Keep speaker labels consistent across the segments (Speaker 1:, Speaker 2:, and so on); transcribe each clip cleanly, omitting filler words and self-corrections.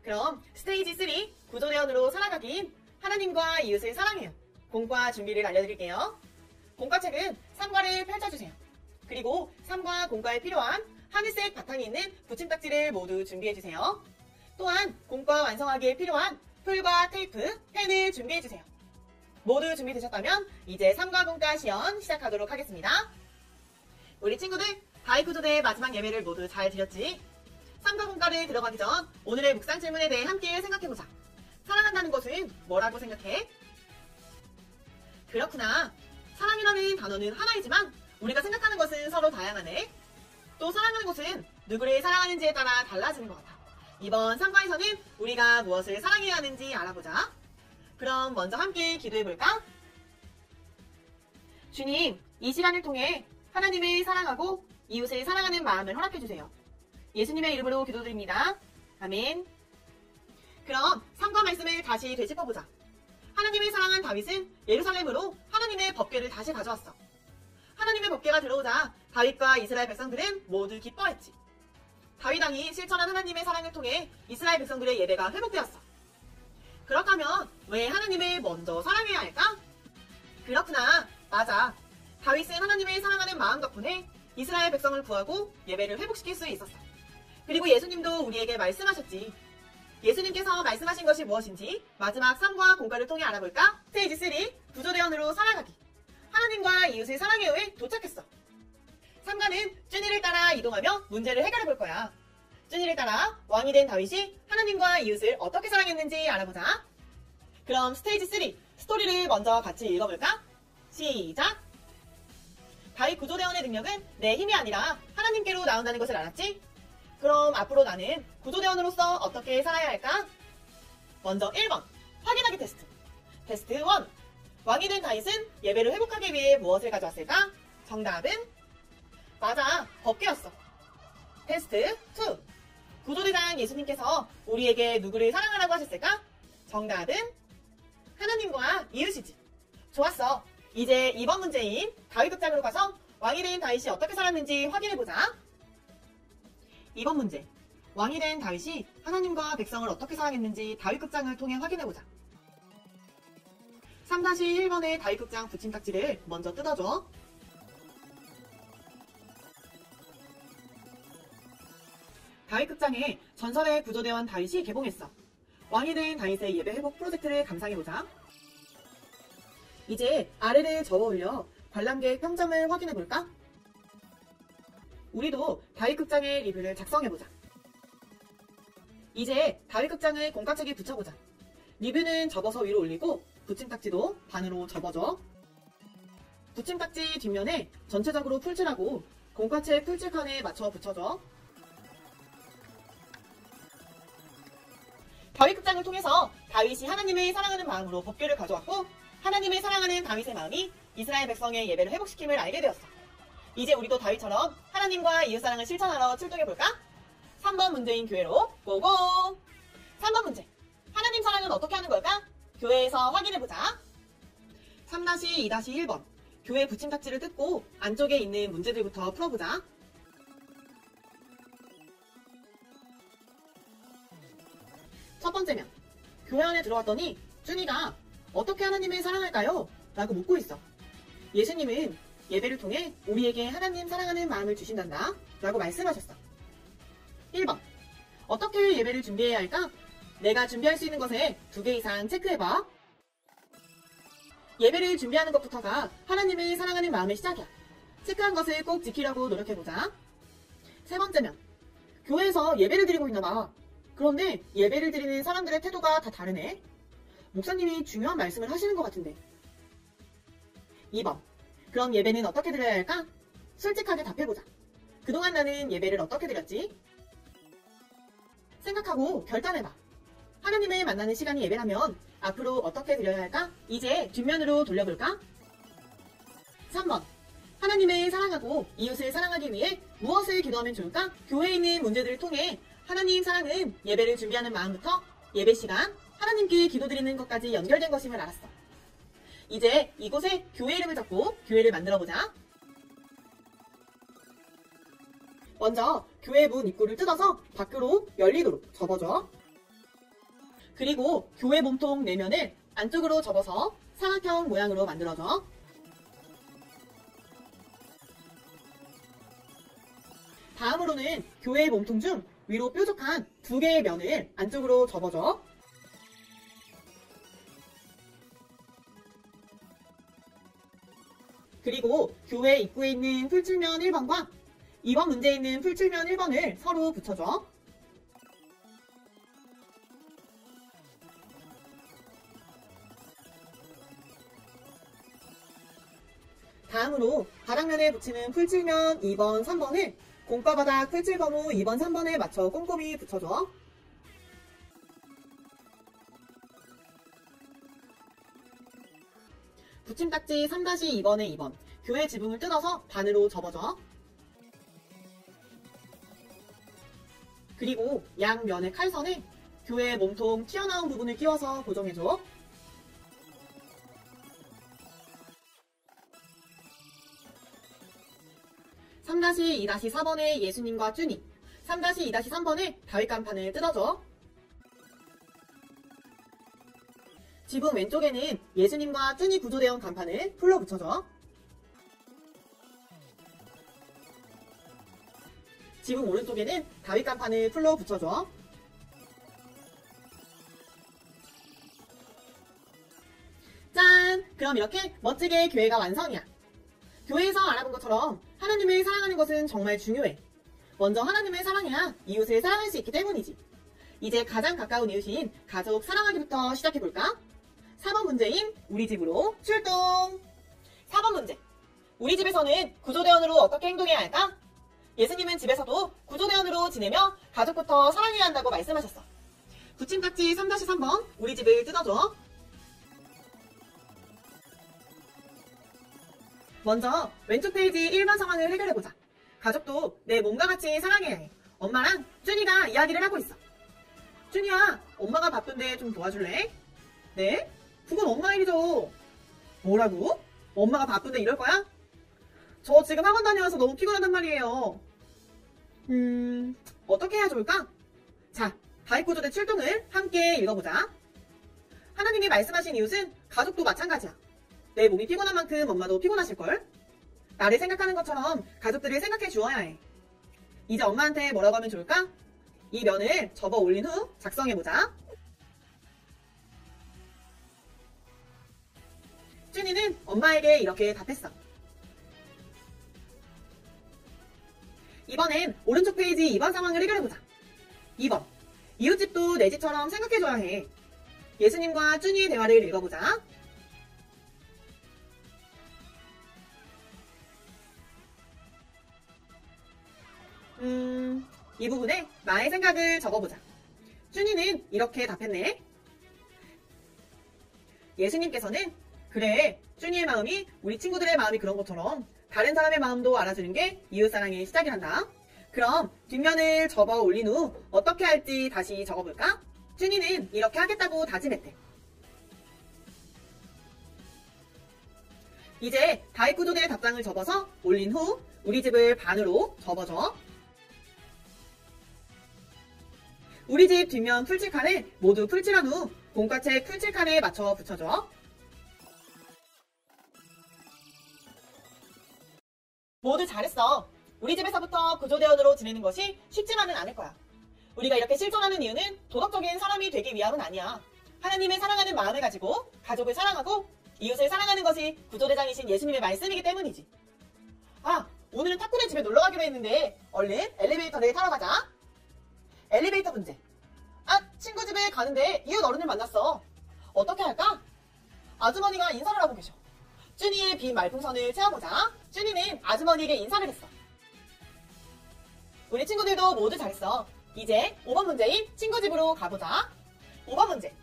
Speaker 1: 그럼 스테이지 3 구조대원으로 살아가기인 하나님과 이웃을 사랑해요. 공과 준비를 알려드릴게요. 공과책은 3과를 펼쳐주세요. 그리고 3과 공과에 필요한 하늘색 바탕이 있는 붙임딱지를 모두 준비해주세요. 또한 공과 완성하기에 필요한 풀과 테이프, 펜을 준비해주세요. 모두 준비되셨다면 이제 3과 공과 시연 시작하도록 하겠습니다. 우리 친구들, 다이구조대 마지막 예배를 모두 잘 드렸지? 3과 공과를 들어가기 전 오늘의 묵상 질문에 대해 함께 생각해보자. 사랑한다는 것은 뭐라고 생각해? 그렇구나. 사랑이라는 단어는 하나이지만 우리가 생각하는 것은 서로 다양하네. 또 사랑하는 것은 누구를 사랑하는지에 따라 달라지는 것 같아. 이번 3과에서는 우리가 무엇을 사랑해야 하는지 알아보자. 그럼 먼저 함께 기도해볼까? 주님, 이 시간을 통해 하나님을 사랑하고 이웃을 사랑하는 마음을 허락해주세요. 예수님의 이름으로 기도드립니다. 아멘. 그럼 3과 말씀을 다시 되짚어보자. 하나님을 사랑한 다윗은 예루살렘으로 하나님의 법궤를 다시 가져왔어. 하나님의 법궤가 들어오자 다윗과 이스라엘 백성들은 모두 기뻐했지. 다윗 왕이 실천한 하나님의 사랑을 통해 이스라엘 백성들의 예배가 회복되었어. 그렇다면 왜 하나님을 먼저 사랑해야 할까? 그렇구나. 맞아. 다윗은 하나님을 사랑하는 마음 덕분에 이스라엘 백성을 구하고 예배를 회복시킬 수 있었어. 그리고 예수님도 우리에게 말씀하셨지. 예수님께서 말씀하신 것이 무엇인지 마지막 3과 공과를 통해 알아볼까? 스테이지 3 구조대원으로 살아가기. 하나님과 이웃을 사랑해요에 도착했어. 3과는 쭈니를 따라 이동하며 문제를 해결해볼 거야. 쭈니를 따라 왕이 된 다윗이 하나님과 이웃을 어떻게 사랑했는지 알아보자. 그럼 스테이지 3 스토리를 먼저 같이 읽어볼까? 시작! 다윗 구조대원의 능력은 내 힘이 아니라 하나님께로 나온다는 것을 알았지? 그럼 앞으로 나는 구조대원으로서 어떻게 살아야 할까? 먼저 1번 확인하기 테스트. 테스트 1. 왕이 된 다윗은 예배를 회복하기 위해 무엇을 가져왔을까? 정답은 맞아, 법궤였어. 테스트 2. 구조대장 예수님께서 우리에게 누구를 사랑하라고 하셨을까? 정답은 하나님과 이웃이지. 좋았어. 이제 2번 문제인 다윗극장으로 가서 왕이 된 다윗이 어떻게 살았는지 확인해보자. 2번 문제. 왕이 된 다윗이 하나님과 백성을 어떻게 사랑했는지 다윗극장을 통해 확인해보자. 3-1번의 다윗극장 붙임딱지를 먼저 뜯어줘. 다윗극장에 전설의 구조대원 다윗이 개봉했어. 왕이 된 다윗의 예배 회복 프로젝트를 감상해보자. 이제 아래를 접어 올려 관람객 평점을 확인해볼까? 우리도 다윗극장의 리뷰를 작성해보자. 이제 다윗극장을 공과책에 붙여보자. 리뷰는 접어서 위로 올리고 붙임딱지도 반으로 접어줘. 붙임딱지 뒷면에 전체적으로 풀칠하고 공과책 풀칠칸에 맞춰 붙여줘. 다윗극장을 통해서 다윗이 하나님을 사랑하는 마음으로 법궤를 가져왔고 하나님을 사랑하는 다윗의 마음이 이스라엘 백성의 예배를 회복시킴을 알게 되었어. 이제 우리도 다윗처럼 하나님과 이웃사랑을 실천하러 출동해볼까? 3번 문제인 교회로 고고! 3번 문제. 하나님 사랑은 어떻게 하는 걸까? 교회에서 확인해보자. 3-2-1번. 교회 붙임딱지를 뜯고 안쪽에 있는 문제들부터 풀어보자. 첫 번째면 교회 안에 들어왔더니 쭈니가 어떻게 하나님을 사랑할까요? 라고 묻고 있어. 예수님은 예배를 통해 우리에게 하나님 사랑하는 마음을 주신단다 라고 말씀하셨어. 1번. 어떻게 예배를 준비해야 할까? 내가 준비할 수 있는 것에 2개 이상 체크해봐. 예배를 준비하는 것부터가 하나님을 사랑하는 마음의 시작이야. 체크한 것을 꼭 지키려고 노력해보자. 세 번째면 교회에서 예배를 드리고 있나봐. 그런데 예배를 드리는 사람들의 태도가 다 다르네. 목사님이 중요한 말씀을 하시는 것 같은데. 2번. 그럼 예배는 어떻게 드려야 할까? 솔직하게 답해보자. 그동안 나는 예배를 어떻게 드렸지? 생각하고 결단해봐. 하나님을 만나는 시간이 예배라면 앞으로 어떻게 드려야 할까? 이제 뒷면으로 돌려볼까? 3번. 하나님을 사랑하고 이웃을 사랑하기 위해 무엇을 기도하면 좋을까? 교회에 있는 문제들을 통해 하나님 사랑은 예배를 준비하는 마음부터 예배 시간, 하나님께 기도드리는 것까지 연결된 것임을 알았어. 이제 이곳에 교회 이름을 적고 교회를 만들어보자. 먼저 교회 문 입구를 뜯어서 밖으로 열리도록 접어줘. 그리고 교회 몸통 내면을 안쪽으로 접어서 삼각형 모양으로 만들어줘. 다음으로는 교회 몸통 중 위로 뾰족한 두 개의 면을 안쪽으로 접어줘. 그리고 교회 입구에 있는 풀칠면 1번과 2번 문제에 있는 풀칠면 1번을 서로 붙여줘. 다음으로 바닥면에 붙이는 풀칠면 2번, 3번을 공과바닥 풀칠거무 2번, 3번에 맞춰 꼼꼼히 붙여줘. 붙임딱지 3-2번에 2번, 교회 지붕을 뜯어서 반으로 접어줘. 그리고 양면의 칼선에 교회 몸통 튀어나온 부분을 끼워서 고정해줘. (3-2-4번에) 예수님과 쭈니, 3-2-3번에 다윗간판을 뜯어줘. 지붕 왼쪽에는 예수님과 쭈니 구조대형 간판을 풀로 붙여줘. 지붕 오른쪽에는 다윗간판을 풀로 붙여줘. 짠! 그럼 이렇게 멋지게 교회가 완성이야. 교회에서 알아본 것처럼 하나님을 사랑하는 것은 정말 중요해. 먼저 하나님을 사랑해야 이웃을 사랑할 수 있기 때문이지. 이제 가장 가까운 이웃인 가족 사랑하기부터 시작해볼까? 4번 문제인 우리 집으로 출동! 4번 문제. 우리 집에서는 구조대원으로 어떻게 행동해야 할까? 예수님은 집에서도 구조대원으로 지내며 가족부터 사랑해야 한다고 말씀하셨어. 붙임딱지 3-3번 우리 집을 뜯어줘. 먼저 왼쪽 페이지 1번 상황을 해결해보자. 가족도 내 몸과 같이 사랑해야 해. 엄마랑 쭈니가 이야기를 하고 있어. 쭈니야, 엄마가 바쁜데 좀 도와줄래? 네? 그건 엄마 일이죠. 뭐라고? 엄마가 바쁜데 이럴 거야? 저 지금 학원 다녀와서 너무 피곤하단 말이에요. 어떻게 해야 좋을까? 자, 다윗구조대 출동을 함께 읽어보자. 하나님이 말씀하신 이웃은 가족도 마찬가지야. 내 몸이 피곤한 만큼 엄마도 피곤하실걸? 나를 생각하는 것처럼 가족들을 생각해 주어야 해. 이제 엄마한테 뭐라고 하면 좋을까? 이 면을 접어 올린 후 작성해보자. 쭈니는 엄마에게 이렇게 답했어. 이번엔 오른쪽 페이지 2번 상황을 해결해보자. 2번. 이웃집도 내 집처럼 생각해줘야 해. 예수님과 쭈니의 대화를 읽어보자. 이 부분에 나의 생각을 적어보자. 쭈니는 이렇게 답했네. 예수님께서는 그래, 쭈니의 마음이 우리 친구들의 마음이 그런 것처럼 다른 사람의 마음도 알아주는 게 이웃사랑의 시작이란다. 그럼 뒷면을 접어 올린 후 어떻게 할지 다시 적어볼까? 쭈니는 이렇게 하겠다고 다짐했대. 이제 다윗구조대 답장을 접어서 올린 후 우리 집을 반으로 접어줘. 우리 집 뒷면 풀칠칸을 모두 풀칠한 후 공과책 풀칠칸에 맞춰 붙여줘. 모두 잘했어. 우리 집에서부터 구조대원으로 지내는 것이 쉽지만은 않을 거야. 우리가 이렇게 실천하는 이유는 도덕적인 사람이 되기 위함은 아니야. 하나님을 사랑하는 마음을 가지고 가족을 사랑하고 이웃을 사랑하는 것이 구조대장이신 예수님의 말씀이기 때문이지. 아, 오늘은 탁구네 집에 놀러 가기로 했는데 얼른 엘리베이터를 타러 가자. 엘리베이터 문제. 아, 친구 집에 가는데 이웃 어른을 만났어. 어떻게 할까? 아주머니가 인사를 하고 계셔. 쭈니의 빈 말풍선을 채워보자. 쭈니는 아주머니에게 인사를 했어. 우리 친구들도 모두 잘했어. 이제 5번 문제인 친구 집으로 가보자. 5번 문제.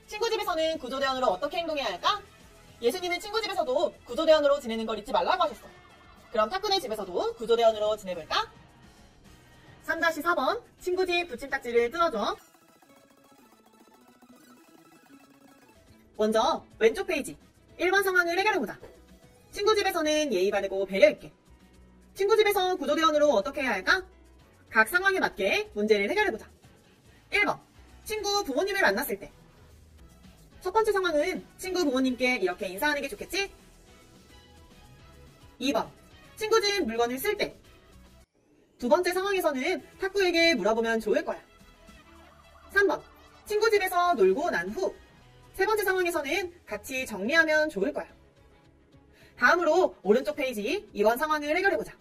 Speaker 1: 친구 집에서는 구조대원으로 어떻게 행동해야 할까? 예수님은 친구 집에서도 구조대원으로 지내는 걸 잊지 말라고 하셨어. 그럼 탁구네 집에서도 구조대원으로 지내볼까? 3-4번 친구 집 붙임딱지를 뜯어줘. 먼저 왼쪽 페이지 1번 상황을 해결해보자. 친구 집에서는 예의 바르고 배려 있게. 친구 집에서 구조대원으로 어떻게 해야 할까? 각 상황에 맞게 문제를 해결해보자. 1번 친구 부모님을 만났을 때 첫 번째 상황은 친구 부모님께 이렇게 인사하는 게 좋겠지? 2번, 친구 집 물건을 쓸 때. 두 번째 상황에서는 탁구에게 물어보면 좋을 거야. 3번, 친구 집에서 놀고 난 후. 세 번째 상황에서는 같이 정리하면 좋을 거야. 다음으로 오른쪽 페이지 2번 상황을 해결해보자.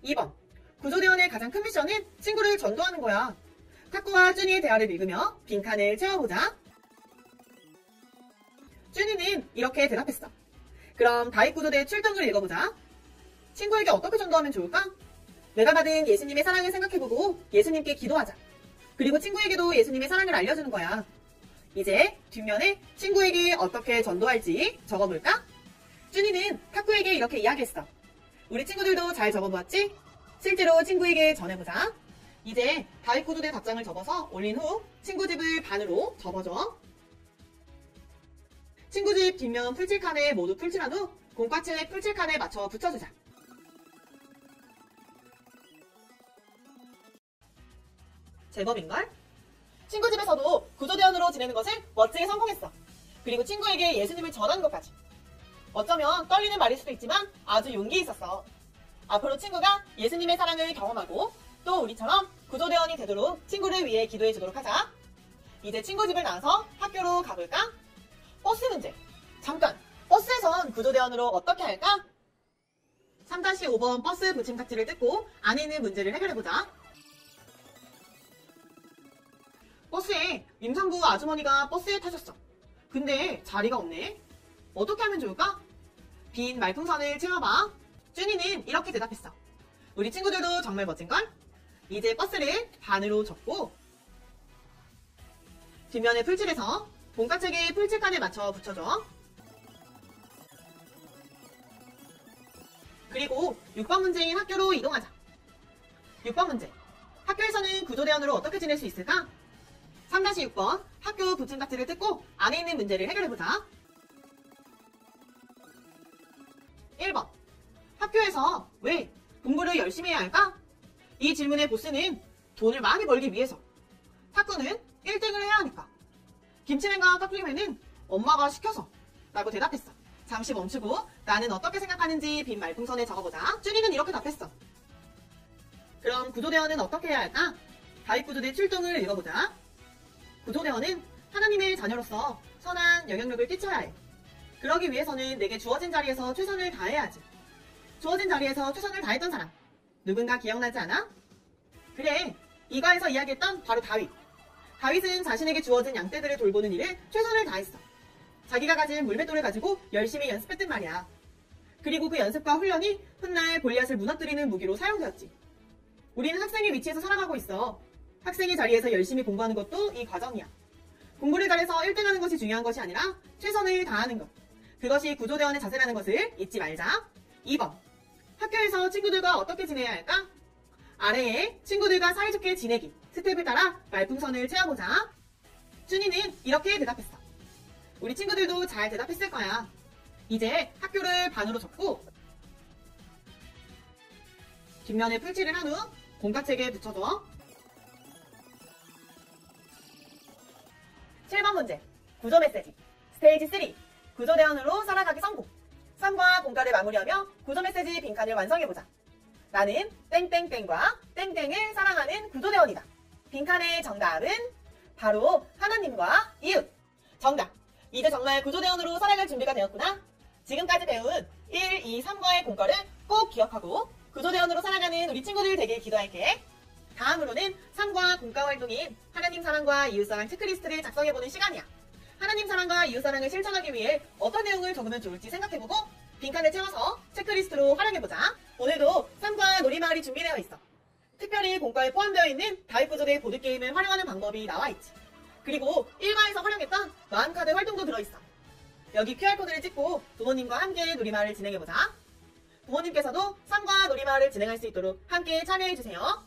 Speaker 1: 2번, 구조대원의 가장 큰 미션은 친구를 전도하는 거야. 탁구와 쭈니의 대화를 읽으며 빈칸을 채워보자. 쭈니는 이렇게 대답했어. 그럼 다윗구조대 출동을 읽어보자. 친구에게 어떻게 전도하면 좋을까? 내가 받은 예수님의 사랑을 생각해보고 예수님께 기도하자. 그리고 친구에게도 예수님의 사랑을 알려주는 거야. 이제 뒷면에 친구에게 어떻게 전도할지 적어볼까? 쭈니는 탁구에게 이렇게 이야기했어. 우리 친구들도 잘 적어보았지? 실제로 친구에게 전해보자. 이제 다윗구조대 답장을 접어서 올린 후 친구 집을 반으로 접어줘. 친구 집 뒷면 풀칠칸에 모두 풀칠한 후 공과칠의 풀칠칸에 맞춰 붙여주자. 제법인걸? 친구 집에서도 구조대원으로 지내는 것을 멋지게 성공했어. 그리고 친구에게 예수님을 전하는 것까지. 어쩌면 떨리는 말일 수도 있지만 아주 용기 있었어. 앞으로 친구가 예수님의 사랑을 경험하고 또 우리처럼 구조대원이 되도록 친구를 위해 기도해주도록 하자. 이제 친구 집을 나와서 학교로 가볼까? 버스 문제. 잠깐! 버스에선 구조대원으로 어떻게 할까? 3-5번 버스 부침각지를 뜯고 안에 있는 문제를 해결해보자. 버스에 임산부 아주머니가 버스에 타셨어. 근데 자리가 없네. 어떻게 하면 좋을까? 빈 말풍선을 채워봐. 쭈니는 이렇게 대답했어. 우리 친구들도 정말 멋진걸? 이제 버스를 반으로 접고 뒷면에 풀칠해서 본가책의 풀칠칸에 맞춰 붙여줘. 그리고 6번 문제인 학교로 이동하자. 6번 문제. 학교에서는 구조대원으로 어떻게 지낼 수 있을까? 3-6번 학교 부침각지를 뜯고 안에 있는 문제를 해결해보자. 1번. 학교에서 왜 공부를 열심히 해야 할까? 이 질문의 보스는 돈을 많이 벌기 위해서. 탁구는 1등을 해야 하니까. 김치냉과 깍두기회는 엄마가 시켜서 라고 대답했어. 잠시 멈추고 나는 어떻게 생각하는지 빈 말풍선에 적어보자. 쭈니는 이렇게 답했어. 그럼 구조대원은 어떻게 해야 할까? 다윗구조대 출동을 읽어보자. 구조대원은 하나님의 자녀로서 선한 영향력을 끼쳐야 해. 그러기 위해서는 내게 주어진 자리에서 최선을 다해야지. 주어진 자리에서 최선을 다했던 사람. 누군가 기억나지 않아? 그래, 이과에서 이야기했던 바로 다윗. 다윗은 자신에게 주어진 양떼들을 돌보는 일에 최선을 다했어. 자기가 가진 물맷돌을 가지고 열심히 연습했단 말이야. 그리고 그 연습과 훈련이 훗날 골리앗을 무너뜨리는 무기로 사용되었지. 우리는 학생의 위치에서 살아가고 있어. 학생의 자리에서 열심히 공부하는 것도 이 과정이야. 공부를 잘해서 1등하는 것이 중요한 것이 아니라 최선을 다하는 것. 그것이 구조대원의 자세라는 것을 잊지 말자. 2번. 학교에서 친구들과 어떻게 지내야 할까? 아래에 친구들과 사이좋게 지내기 스텝을 따라 말풍선을 채워보자. 쭈니는 이렇게 대답했어. 우리 친구들도 잘 대답했을 거야. 이제 학교를 반으로 접고 뒷면에 풀칠을 한 후 공과책에 붙여줘. 7번 문제. 구조 메시지. 스테이지 3. 구조대원으로 살아가기 성공. 3과 공과를 마무리하며 구조 메시지 빈칸을 완성해보자. 나는 땡땡땡과 땡땡을 사랑하는 구조대원이다. 빈칸의 정답은 바로 하나님과 이웃. 정답. 이제 정말 구조대원으로 살아갈 준비가 되었구나. 지금까지 배운 1, 2, 3과의 공과를 꼭 기억하고 구조대원으로 살아가는 우리 친구들 되길 기도할게. 다음으로는 3과 공과 활동인 하나님 사랑과 이웃사랑 체크리스트를 작성해보는 시간이야. 하나님 사랑과 이웃사랑을 실천하기 위해 어떤 내용을 적으면 좋을지 생각해보고 빈칸을 채워서 체크리스트로 활용해보자. 오늘도 3과 놀이마을이 준비되어 있어. 특별히 공과에 포함되어 있는 다윗구조대 보드게임을 활용하는 방법이 나와있지. 그리고 1과에서 활용했던 마음카드 활동도 들어있어. 여기 QR코드를 찍고 부모님과 함께 놀이마을을 진행해보자. 부모님께서도 3과 놀이마을을 진행할 수 있도록 함께 참여해주세요.